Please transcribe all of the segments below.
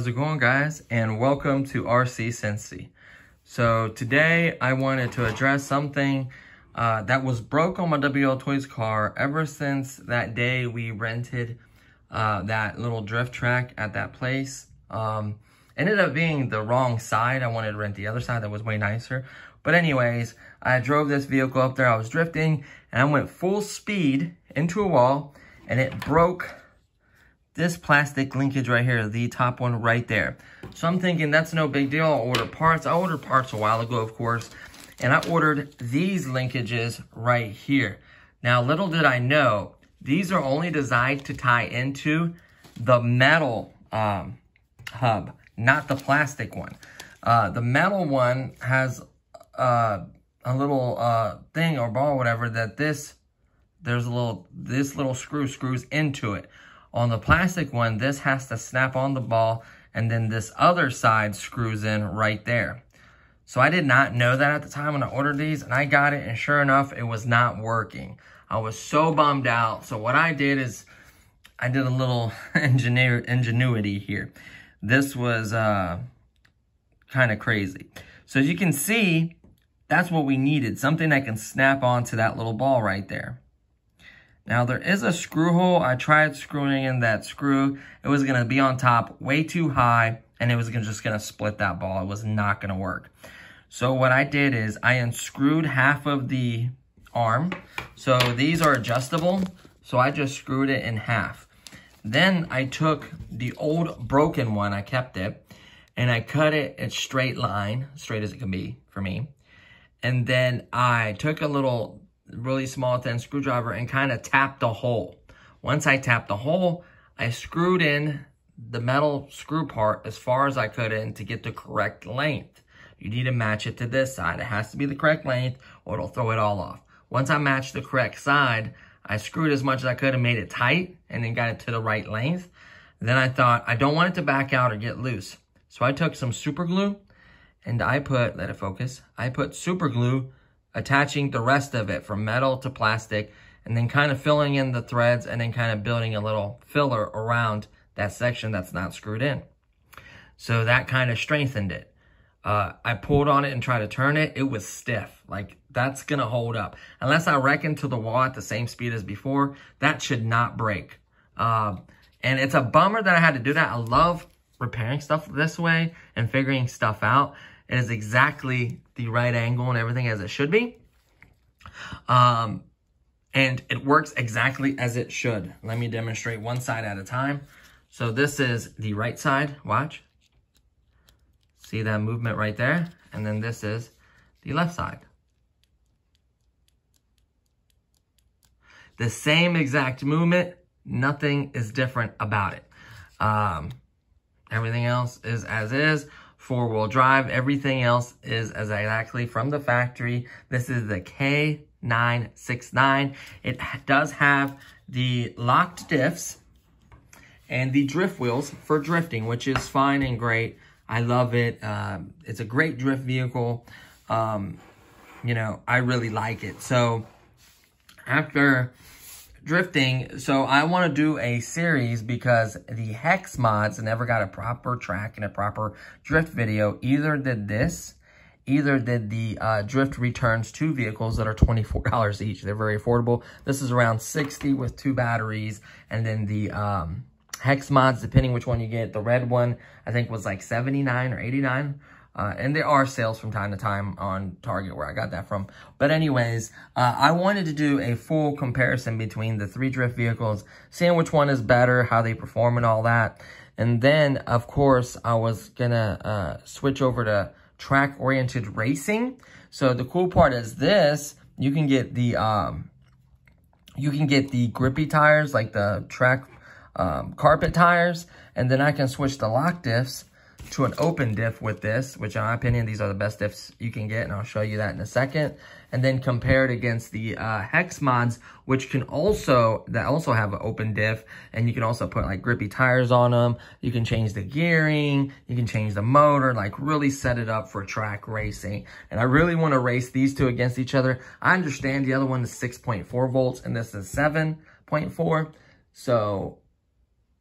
How's it going, guys? And welcome to RC Cincy. So today I wanted to address something that was broke on my Wltoys car ever since that day we rented that little drift track at that place. Ended up being the wrong side. I wanted to rent the other side that was way nicer. But anyways, I drove this vehicle up there. I was drifting and I went full speed into a wall and it broke this plastic linkage right here, the top one right there. So I'm thinking that's no big deal. I'll order parts. I ordered parts a while ago, of course, and I ordered these linkages right here. Now, little did I know, these are only designed to tie into the metal hub, not the plastic one. The metal one has a little thing or ball or whatever that this little screw screws into it. On the plastic one, this has to snap on the ball, and then this other side screws in right there. So I did not know that at the time when I ordered these, and I got it, and sure enough, it was not working. I was so bummed out. So what I did is, I did a little ingenuity here. This was kind of crazy. So as you can see, that's what we needed, something that can snap onto that little ball right there. Now, there is a screw hole. I tried screwing in that screw. It was going to be on top way too high, and it was just going to split that ball. It was not going to work. So what I did is I unscrewed half of the arm. So these are adjustable. So I just screwed it in half. Then I took the old broken one. I kept it, and I cut it a straight line, straight as it can be for me. And then I took a little really small thin screwdriver and kind of tapped the hole. Once I tapped the hole, I screwed in the metal screw part as far as I could in to get the correct length. You need to match it to this side. It has to be the correct length or it'll throw it all off. Once I matched the correct side, I screwed as much as I could and made it tight and then got it to the right length. Then I thought, I don't want it to back out or get loose. So I took some super glue and I put, let it focus, I put super glue attaching the rest of it from metal to plastic, and then kind of filling in the threads and then kind of building a little filler around that section that's not screwed in. So that kind of strengthened it. I pulled on it and tried to turn it. It was stiff. Like, that's going to hold up. Unless I reckon to the wall at the same speed as before, that should not break. And it's a bummer that I had to do that. I love repairing stuff this way and figuring stuff out. It is exactly the right angle and everything as it should be. And it works exactly as it should. Let me demonstrate one side at a time. So this is the right side. Watch. See that movement right there? And then this is the left side. The same exact movement. Nothing is different about it. Everything else is as is. Four-wheel drive, everything else is as exactly from the factory. This is the k969. It does have the locked diffs and the drift wheels for drifting, which is fine and great. I love it. It's a great drift vehicle. You know, I really like it. So after drifting, so I want to do a series because the Hex mods never got a proper track and a proper drift video. Either did this, either did the drift returns 2 vehicles that are $24 each. They're very affordable. This is around $60 with 2 batteries, and then the Hex mods, depending which one you get. The red one I think was like $79 or $89. And there are sales from time to time on Target where I got that from. But anyways, I wanted to do a full comparison between the 3 drift vehicles, seeing which one is better, how they perform and all that. And then, of course, I was gonna switch over to track-oriented racing. So the cool part is this, you can get the grippy tires, like the track carpet tires, and then I can switch the lock diffs to an open diff with this, which in my opinion, these are the best diffs you can get, and I'll show you that in a second. And then compare it against the Hex mods, which can also have an open diff, and you can also put like grippy tires on them. You can change the gearing, you can change the motor, like really set it up for track racing. And I really want to race these 2 against each other. I understand the other one is 6.4 volts and this is 7.4. So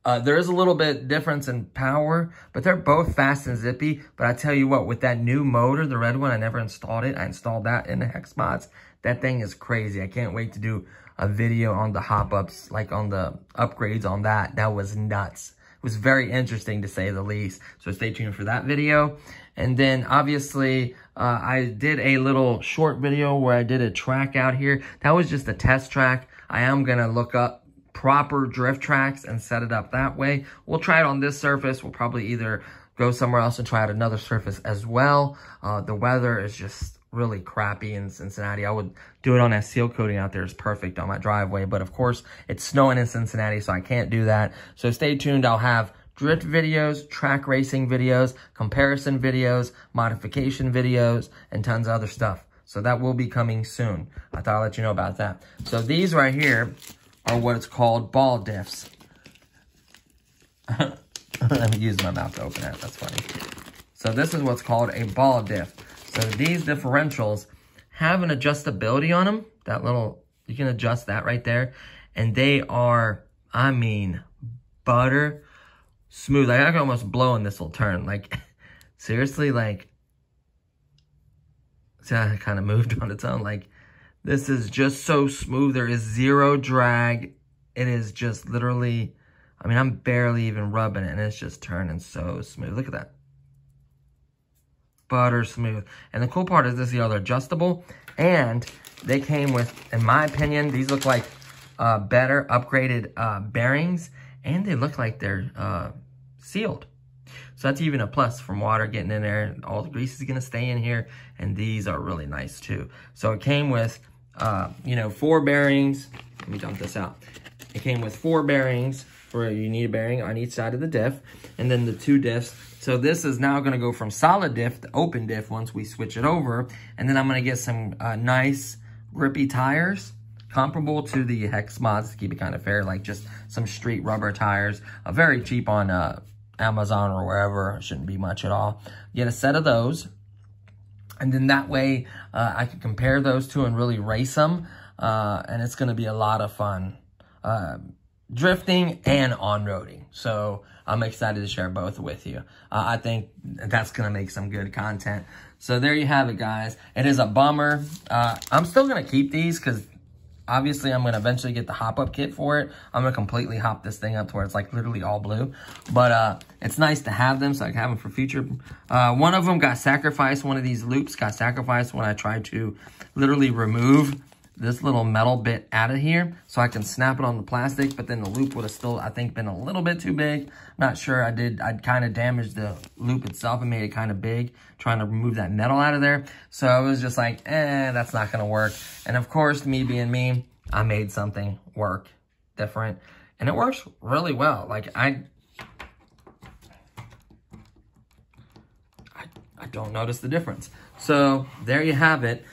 There is a little bit difference in power, but they're both fast and zippy. But I tell you what, with that new motor, the red one, I never installed it. I installed that in the hex mods. That thing is crazy. I can't wait to do a video on the hop-ups, like on the upgrades on that. That was nuts. It was very interesting to say the least. So stay tuned for that video. And then obviously, I did a little short video where I did a track out here. That was just a test track. I am gonna look up proper drift tracks and set it up that way. We'll try it on this surface. We'll probably either go somewhere else and try out another surface as well. The weather is just really crappy in Cincinnati. I would do it on that seal coating out there. It's perfect on my driveway, but of course it's snowing in Cincinnati, so I can't do that. So stay tuned. I'll have drift videos, track racing videos, comparison videos, modification videos, and tons of other stuff. So that will be coming soon. I thought I'd let you know about that. So these right here are what it's called ball diffs. Let me use my mouth to open that. That's funny. So this is what's called a ball diff. So these differentials have an adjustability on them. That little, you can adjust that right there. And they are, I mean, butter smooth. Like, I can almost blow in this little turn. Like, seriously, like, see how it kind of moved on its own. Like, this is just so smooth. There is zero drag. It is just literally, I mean, I'm barely even rubbing it, and it's just turning so smooth. Look at that. Butter smooth. And the cool part is this, they're adjustable, and they came with, in my opinion, these look like better upgraded bearings, and they look like they're sealed. So that's even a plus from water getting in there. All the grease is gonna stay in here, and these are really nice too. So it came with, you know, 4 bearings. Let me dump this out. It came with 4 bearings, for you need a bearing on each side of the diff, and then the 2 diffs. So this is now gonna go from solid diff to open diff once we switch it over, and then I'm gonna get some nice grippy tires, comparable to the hex mods to keep it kind of fair, like just some street rubber tires, very cheap on Amazon or wherever. Shouldn't be much at all. Get a set of those, and then that way I can compare those two and really race them, and it's gonna be a lot of fun. Drifting and on-roading. So I'm excited to share both with you. I think that's going to make some good content. So there you have it, guys. It is a bummer. I'm still going to keep these because obviously I'm going to eventually get the hop-up kit for it. I'm going to completely hop this thing up to where it's like literally all blue. But it's nice to have them so I can have them for future. One of them got sacrificed. One of these loops got sacrificed when I tried to literally remove this little metal bit out of here so I can snap it on the plastic, but then the loop would have still, I think, been a little bit too big. Not sure. I'd kind of damaged the loop itself and made it kind of big, trying to remove that metal out of there. So I was just like, that's not going to work. And of course, me being me, I made something work different, and it works really well. Like, I don't notice the difference. So there you have it.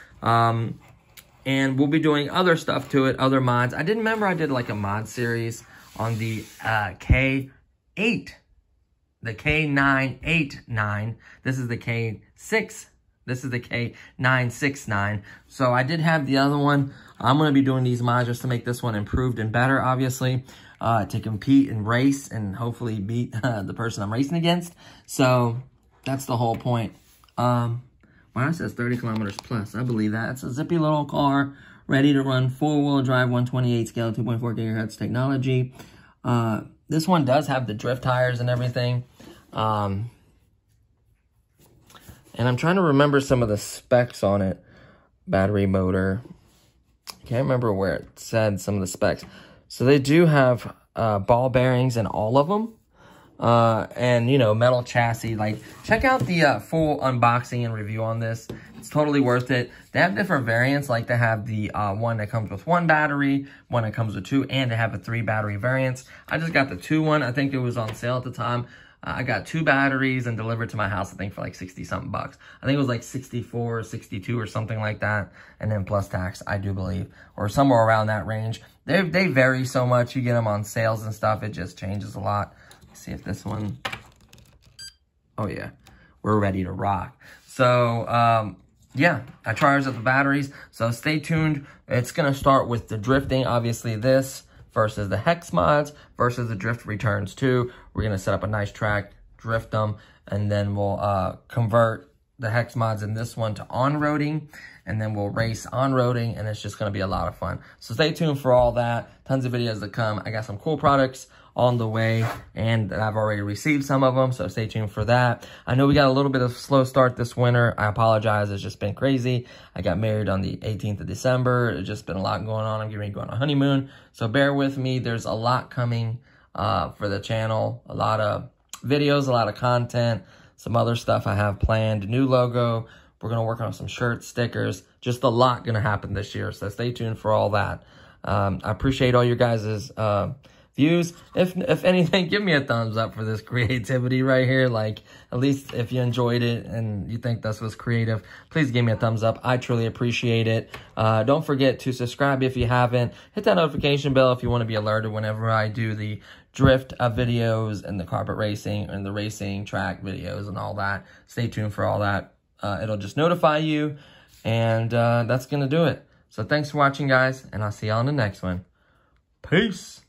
And we'll be doing other stuff to it, other mods. I didn't remember I did like a mod series on the K8, the k969. This is the K6. This is the k969. So I did have the other one. I'm going to be doing these mods just to make this one improved and better, obviously, to compete and race and hopefully beat the person I'm racing against. So that's the whole point. Wow, it says 30 kilometers plus. I believe that. It's a zippy little car, ready to run 4-wheel drive, 128 scale, 2.4 gigahertz technology. This one does have the drift tires and everything. And I'm trying to remember some of the specs on it. Battery motor. Can't remember where it said some of the specs. So they do have ball bearings in all of them. And, you know, metal chassis. Like, check out the full unboxing and review on this. It's totally worth it. They have different variants. Like, they have the one that comes with 1 battery, one that comes with 2, and they have a 3 battery variants. I just got the 2 one. I think it was on sale at the time. I got 2 batteries and delivered to my house, I think, for like 60-something bucks. I think it was like 64, 62 or something like that. And then plus tax, I do believe, or somewhere around that range. They vary so much. You get them on sales and stuff. It just changes a lot. See if this one, oh yeah, we're ready to rock. So yeah, I charged up the batteries, so stay tuned. It's gonna start with the drifting, obviously this versus the hex mods versus the drift returns too. We're going to set up a nice track, drift them, and then we'll convert the hex mods in this one to on-roading, and then we'll race on-roading, and it's just going to be a lot of fun. So stay tuned for all that. Tons of videos to come. I got some cool products on the way, and I've already received some of them, so stay tuned for that. I know we got a little bit of a slow start this winter. I apologize. It's just been crazy. I got married on the 18th of December. It's just been a lot going on. I'm getting ready to go on a honeymoon, so bear with me. There's a lot coming for the channel, a lot of videos, a lot of content, some other stuff I have planned, new logo. We're going to work on some shirts, stickers, just a lot going to happen this year. So stay tuned for all that. I appreciate all your guys' views. If anything, give me a thumbs up for this creativity right here. Like, at least if you enjoyed it and you think this was creative, please give me a thumbs up. I truly appreciate it. Don't forget to subscribe if you haven't. Hit that notification bell if you want to be alerted whenever I do the drift videos and the carpet racing and the racing track videos and all that. Stay tuned for all that. It'll just notify you, and that's going to do it. So thanks for watching, guys, and I'll see y'all in the next one. Peace.